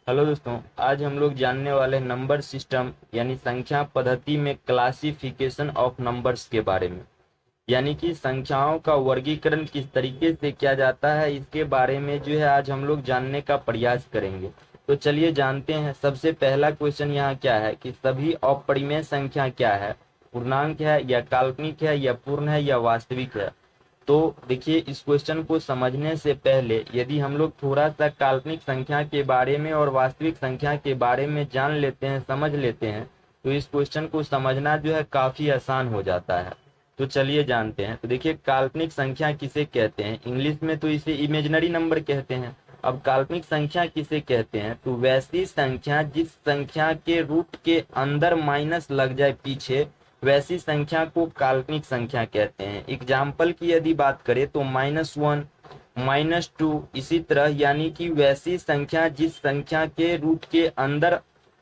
Hello दोस्तों, आज हम लोग जानने वाले हैं नंबर सिस्टम यानी संख्या पद्धति में क्लासिफिकेशन ऑफ नंबर्स के बारे में। यानी कि संख्याओं का वर्गीकरण किस तरीके से किया जाता है, इसके बारे में जो है आज हम लोग जानने का प्रयास करेंगे। तो चलिए जानते हैं। सबसे पहला क्वेश्चन यहाँ क्या है कि सभी अपरिमेय संख्या क्या है, पूर्णांक है या काल्पनिक है या पूर्ण है या वास्तविक है। तो देखिए, इस क्वेश्चन को समझने से पहले यदि हम लोग थोड़ा सा काल्पनिक संख्या के बारे में और वास्तविक संख्या के बारे में जान लेते हैं, समझ लेते हैं, तो इस क्वेश्चन को समझना जो है काफी आसान हो जाता है। तो चलिए जानते हैं। तो देखिए, काल्पनिक संख्या किसे कहते हैं, इंग्लिश में तो इसे इमेजिनरी नंबर कहते हैं। अब काल्पनिक संख्या किसे कहते हैं, तो वैसी संख्या जिस संख्या के रूट के अंदर माइनस लग जाए पीछे, वैसी संख्या को काल्पनिक संख्या कहते हैं। एग्जाम्पल की यदि बात करें तो -1, -2, इसी तरह, यानी कि वैसी संख्या जिस संख्या के रूट के अंदर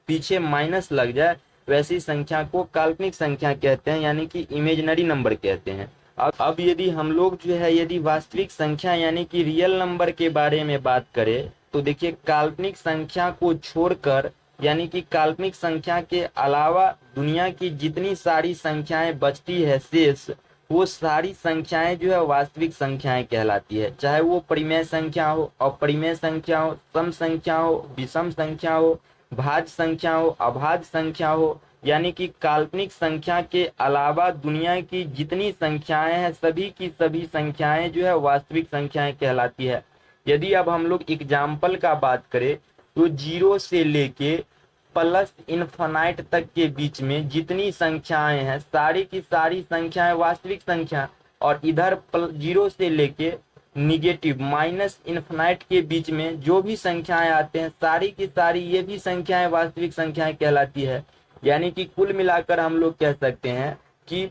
पीछे माइनस लग जाए, वैसी संख्या को काल्पनिक संख्या कहते हैं, यानी कि इमेजिनरी नंबर कहते हैं। अब यदि हम लोग जो है यदि वास्तविक संख्या यानी कि रियल नंबर के बारे में बात करें, तो देखिए, काल्पनिक संख्या को छोड़कर यानी कि काल्पनिक संख्या के अलावा दुनिया की जितनी सारी संख्याएं बचती है शेष, वो सारी संख्याएं जो है वास्तविक संख्याएं कहलाती है। चाहे वो परिमेय संख्या हो, अपरिमेय संख्या हो, सम संख्या हो, विषम संख्या हो, भाज्य संख्या हो, अभाज्य संख्या हो, यानी कि काल्पनिक संख्या के अलावा दुनिया की जितनी संख्याएं हैं सभी की सभी संख्याएं जो है वास्तविक संख्याएं कहलाती है। यदि अब हम लोग एग्जाम्पल का बात करें तो 0 से लेके प्लस इन्फिनाइट तक के बीच में जितनी संख्याएं हैं सारी की सारी संख्याएं वास्तविक संख्या, और इधर 0 से लेके निगेटिव माइनस इन्फिनाइट के बीच में जो भी संख्याएं आते हैं सारी की सारी ये भी संख्याएं वास्तविक संख्याएं कहलाती है। यानी कि कुल मिलाकर हम लोग कह सकते हैं कि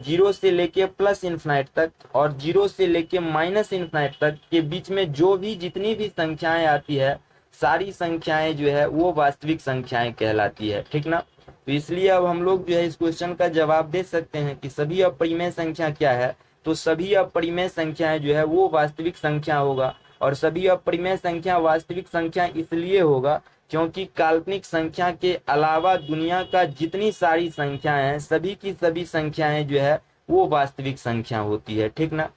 0 से लेके प्लस इन्फिनाइट तक और 0 से लेके माइनस इन्फिनाइट तक के बीच में जो भी जितनी भी संख्याएं आती है सारी संख्याएं जो है वो वास्तविक संख्याएं कहलाती है। ठीक ना। तो इसलिए अब हम लोग जो है इस क्वेश्चन का जवाब दे सकते हैं कि सभी अपरिमेय संख्या क्या है, तो सभी अपरिमेय संख्याएं जो है वो वास्तविक संख्या होगा। और सभी अपरिमेय संख्या वास्तविक संख्या इसलिए होगा क्योंकि काल्पनिक संख्या के अलावा दुनिया का जितनी सारी संख्याएं हैं सभी की सभी संख्याएं जो है वो वास्तविक संख्या होती है। ठीक ना।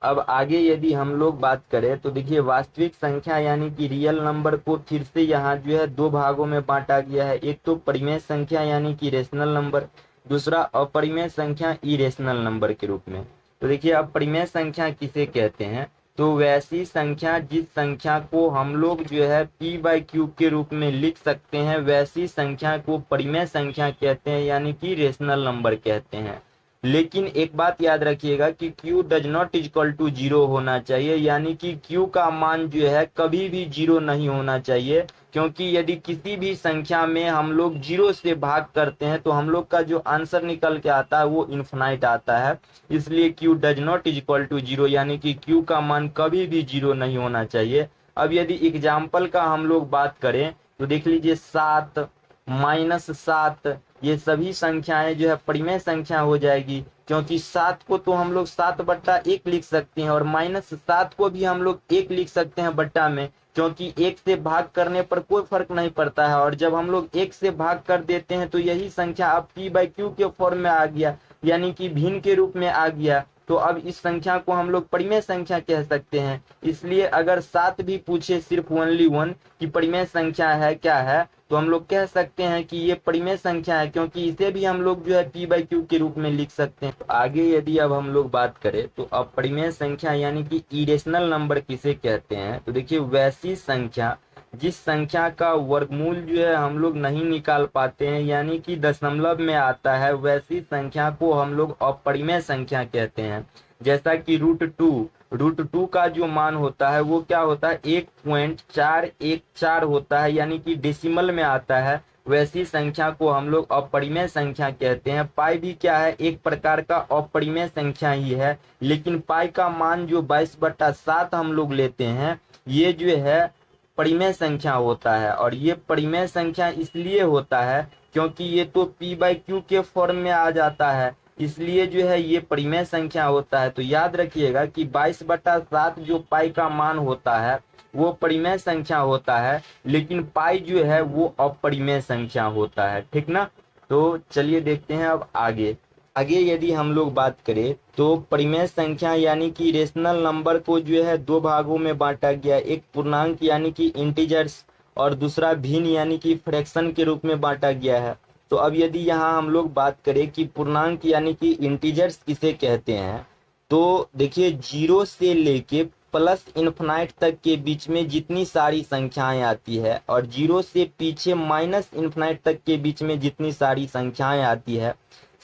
अब आगे यदि हम लोग बात करें तो देखिए, वास्तविक संख्या यानी कि रियल नंबर को फिर से यहाँ जो है दो भागों में बांटा गया है। एक तो परिमेय संख्या यानी कि रेशनल नंबर, दूसरा अपरिमेय संख्या इरेशनल नंबर के रूप में। तो देखिए, अब परिमेय संख्या किसे कहते हैं, तो वैसी संख्या जिस संख्या को हम लोग जो है p/q के रूप में लिख सकते हैं, वैसी संख्या को परिमेय संख्या कहते हैं, यानी कि रेशनल नंबर कहते हैं। लेकिन एक बात याद रखिएगा कि q does not equal to 0 होना चाहिए, यानी कि q का मान जो है कभी भी 0 नहीं होना चाहिए। क्योंकि यदि किसी भी संख्या में हम लोग 0 से भाग करते हैं तो हम लोग का जो आंसर निकल के आता है वो इन्फिनाइट आता है। इसलिए q does not equal to 0, यानी कि q का मान कभी भी 0 नहीं होना चाहिए। अब यदि एग्जाम्पल का हम लोग बात करें तो देख लीजिए, 7, -7, ये सभी संख्याएं जो है परिमेय संख्या हो जाएगी, क्योंकि 7 को तो हम लोग 7/1 लिख सकते हैं और -7 को भी हम लोग 1 लिख सकते हैं बट्टा में, क्योंकि 1 से भाग करने पर कोई फर्क नहीं पड़ता है। और जब हम लोग 1 से भाग कर देते हैं तो यही संख्या अब p/q के फॉर्म में आ गया, यानी कि भिन्न के रूप में आ गया। तो अब इस संख्या को हम लोग परिमेय संख्या कह सकते हैं। इसलिए अगर 7 भी पूछे सिर्फ ओनली 1 कि परिमेय संख्या है क्या है, तो हम लोग कह सकते हैं कि ये परिमेय संख्या है, क्योंकि इसे भी हम लोग जो है p/q के रूप में लिख सकते हैं। आगे यदि अब हम लोग बात करें तो अपरिमेय संख्या यानी कि इरेशनल नंबर किसे कहते हैं, तो देखिए, वैसी संख्या जिस संख्या का वर्गमूल जो है हम लोग नहीं निकाल पाते हैं, यानी कि दशमलव में आता है, वैसी संख्या को हम लोग अपरिमेय संख्या कहते हैं। जैसा कि √2 का जो मान होता है वो क्या होता है, 1.414 होता है, यानी कि डेसिमल में आता है। वैसी संख्या को हम लोग अपरिमेय संख्या कहते हैं। पाई भी क्या है, एक प्रकार का अपरिमेय संख्या ही है, लेकिन पाई का मान जो 22/7 हम लोग लेते हैं, ये जो है परिमेय संख्या होता है। और ये परिमेय संख्या इसलिए होता है क्योंकि ये तो p/q के फॉर्म में आ जाता है, इसलिए जो है ये परिमेय संख्या होता है। तो याद रखिएगा कि 22/7 जो पाई का मान होता है वो परिमेय संख्या होता है, लेकिन पाई जो है वो अपरिमेय संख्या होता है, ठीक ना। तो चलिए देखते हैं अब आगे। आगे यदि हम लोग बात करें तो परिमेय संख्या यानी कि रेशनल नंबर को जो है दो भागों में बांटा गया, एक पूर्णांक यानी कि इंटीजर्स और दूसरा भिन्न यानी कि फ्रैक्शन के रूप में बांटा गया है। तो अब यदि यहाँ हम लोग बात करें कि पूर्णांक यानी कि इंटीजर्स किसे कहते हैं, तो देखिए 0 से लेके प्लस इन्फिनाइट तक के बीच में जितनी सारी संख्याएं आती है और 0 से पीछे माइनस इन्फिनाइट तक के बीच में जितनी सारी संख्याएं आती है,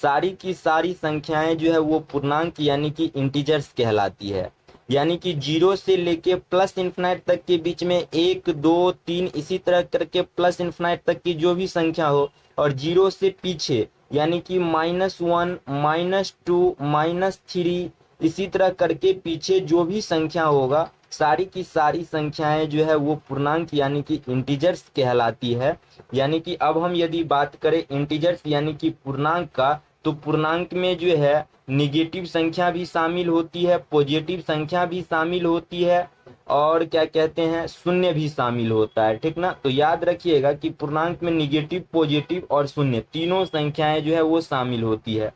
सारी की सारी संख्याएं जो है वो पूर्णांक यानी कि इंटीजर्स कहलाती है। यानी कि 0 से लेके प्लस इन्फिनाइट तक के बीच में 1 2 3 इसी तरह करके प्लस इन्फिनाइट तक की जो भी संख्या हो, और 0 से पीछे यानी कि -1 -2 -3 इसी तरह करके पीछे जो भी संख्या होगा, सारी की सारी संख्याएं जो है वो पूर्णांक यानी कि इंटीजर्स कहलाती है। यानी कि अब हम यदि बात करें इंटीजर्स यानी कि पूर्णांक का, तो पूर्णांक में जो है निगेटिव संख्या भी शामिल होती है, पॉजिटिव संख्या भी शामिल होती है, और क्या कहते हैं शून्य भी शामिल होता है, ठीक ना। तो याद रखिएगा कि पूर्णांक में निगेटिव, पॉजिटिव और शून्य तीनों संख्याएं जो है वो शामिल होती है।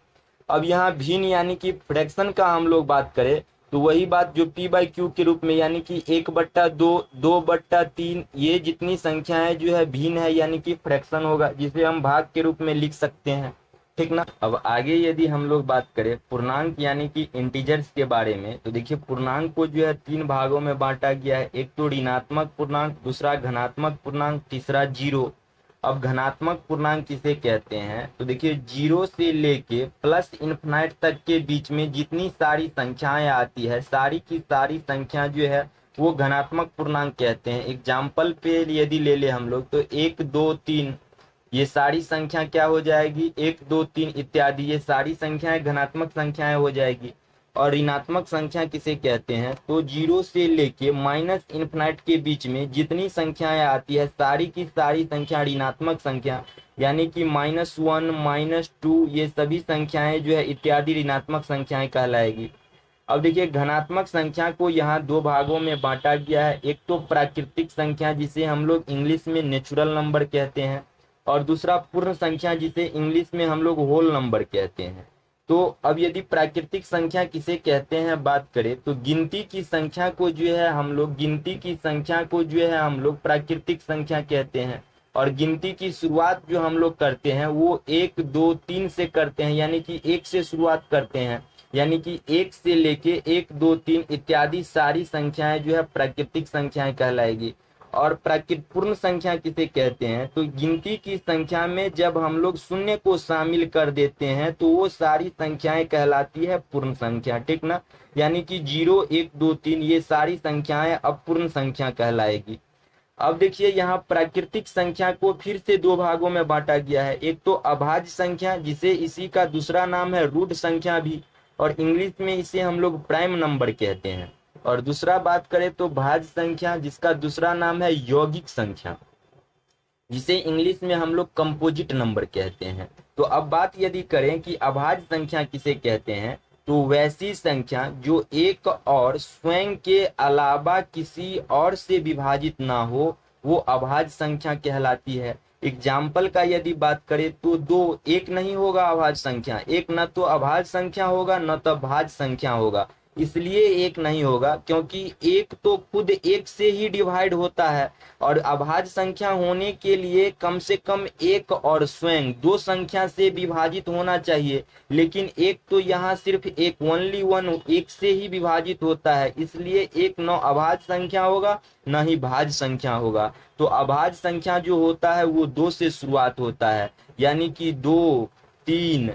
अब यहाँ भिन्न यानी कि फ्रैक्शन का हम लोग बात करें तो वही बात जो p/q के रूप में यानी कि 1/2 2/3 ये जितनी संख्याएं जो है भिन्न है यानी कि फ्रैक्शन होगा, जिसे हम भाग के रूप में लिख सकते हैं, ठीक ना। अब आगे यदि हम लोग बात करें पूर्णांक यानी कि इंटीजर्स के बारे में, तो देखिए पूर्णांक को जो है 3 भागों में बांटा गया है, एक तो ऋणात्मक पूर्णांक, दूसरा धनात्मक पूर्णांक, तीसरा जीरो। अब धनात्मक पूर्णांक किसे कहते हैं, तो देखिए 0 से लेके प्लस इन्फिनाइट तक के बीच में जितनी सारी संख्याएं आती है, सारी की सारी संख्या जो है वो धनात्मक पूर्णांक कहते हैं। एग्जाम्पल पे यदि ले ले हम लोग तो 1 2 3 ये सारी संख्या क्या हो जाएगी, 1 2 3 इत्यादि ये सारी संख्याएं धनात्मक संख्याएं हो जाएगी। और ऋणात्मक संख्या किसे कहते हैं, तो 0 से लेके माइनस इन्फिनाइट के बीच में जितनी संख्याएं आती है, सारी की सारी संख्या ऋणात्मक संख्या यानी कि -1 -2 ये सभी संख्याएं जो है इत्यादि ऋणात्मक संख्याएं कहलाएगी। अब देखिए धनात्मक संख्या को यहाँ दो भागों में बांटा गया है, एक तो प्राकृतिक संख्या जिसे हम लोग इंग्लिश में नेचुरल नंबर कहते हैं, और दूसरा पूर्ण संख्या जिसे इंग्लिश में हम लोग होल नंबर कहते हैं। तो अब यदि प्राकृतिक संख्या किसे कहते हैं बात करें, तो गिनती की संख्या को जो है हम लोग प्राकृतिक संख्या कहते हैं। और गिनती की शुरुआत जो हम लोग करते हैं वो 1 2 3 से करते हैं, यानी कि 1 से शुरुआत करते हैं, यानी कि 1 से लेके 1 2 3 इत्यादि सारी संख्याएं जो है प्राकृतिक संख्याएं कहलाएगी। और प्राकृतिक पूर्ण संख्या किसे कहते हैं, तो गिनती की संख्या में जब हम लोग शून्य को शामिल कर देते हैं तो वो सारी संख्याएं कहलाती है पूर्ण संख्या, ठीक ना। यानी कि 0 1 2 3 ये सारी संख्याएं अब पूर्ण संख्या कहलाएगी। अब देखिए यहाँ प्राकृतिक संख्या को फिर से दो भागों में बांटा गया है, एक तो अभाज्य संख्या जिसे इसी का दूसरा नाम है रूट संख्या भी, और इंग्लिश में इसे हम लोग प्राइम नंबर कहते हैं। और दूसरा बात करें तो भाज्य संख्या जिसका दूसरा नाम है यौगिक संख्या, जिसे इंग्लिश में हम लोग कंपोजिट नंबर कहते हैं। तो अब बात यदि करें कि अभाज्य संख्या किसे कहते हैं, तो वैसी संख्या जो एक और स्वयं के अलावा किसी और से विभाजित ना हो वो अभाज्य संख्या कहलाती है। एग्जाम्पल का यदि बात करें तो 2 1 नहीं होगा अभाज्य संख्या, एक न तो अभाज्य संख्या होगा न तो भाज्य संख्या होगा। इसलिए एक नहीं होगा क्योंकि एक तो खुद एक से ही डिवाइड होता है, और अभाज्य संख्या होने के लिए कम से कम एक और स्वयं दो संख्या से विभाजित होना चाहिए, लेकिन एक तो यहाँ सिर्फ एक ओनली वन एक से ही विभाजित होता है, इसलिए एक न अभाज्य संख्या होगा न ही भाज्य संख्या होगा। तो अभाज्य संख्या जो होता है वो 2 से शुरुआत होता है, यानी कि 2 3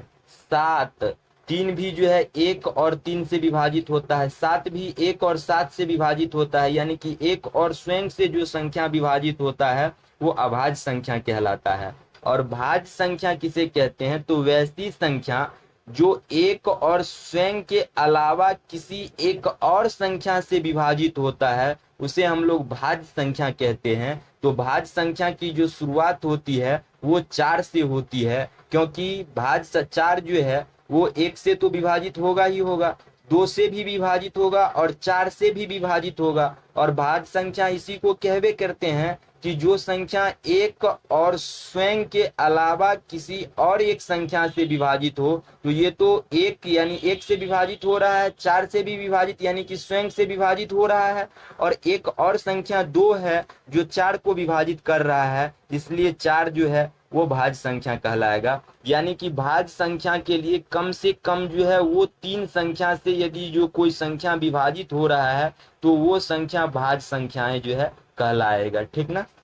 7 3 भी जो है 1 और 3 से विभाजित होता है, 7 भी 1 और 7 से विभाजित होता है, यानी कि 1 और स्वयं से जो संख्या विभाजित होता है वो अभाज्य संख्या कहलाता है। और भाज्य संख्या किसे कहते हैं, तो वैसी संख्या जो एक और स्वयं के अलावा किसी एक और संख्या से विभाजित होता है उसे हम लोग भाज्य संख्या कहते हैं। तो भाज्य संख्या की जो शुरुआत होती है वो 4 से होती है, क्योंकि भाज्य 4 जो है वो 1 से तो विभाजित होगा ही होगा, 2 से भी विभाजित होगा और 4 से भी विभाजित होगा। और भाज्य संख्या इसी को कहवे करते हैं कि जो संख्या एक और स्वयं के अलावा किसी और एक संख्या से विभाजित हो। तो ये तो एक यानी एक से विभाजित हो रहा है, 4 से भी विभाजित यानी कि स्वयं से विभाजित हो रहा है, और एक और संख्या 2 है जो 4 को विभाजित कर रहा है, इसलिए 4 जो है वो भाज्य संख्या कहलाएगा। यानी कि भाज्य संख्या के लिए कम से कम जो है वो 3 संख्या से यदि जो कोई संख्या विभाजित हो रहा है तो वो संख्या भाज्य संख्याएं जो है कहलाएगा। ठीक ना।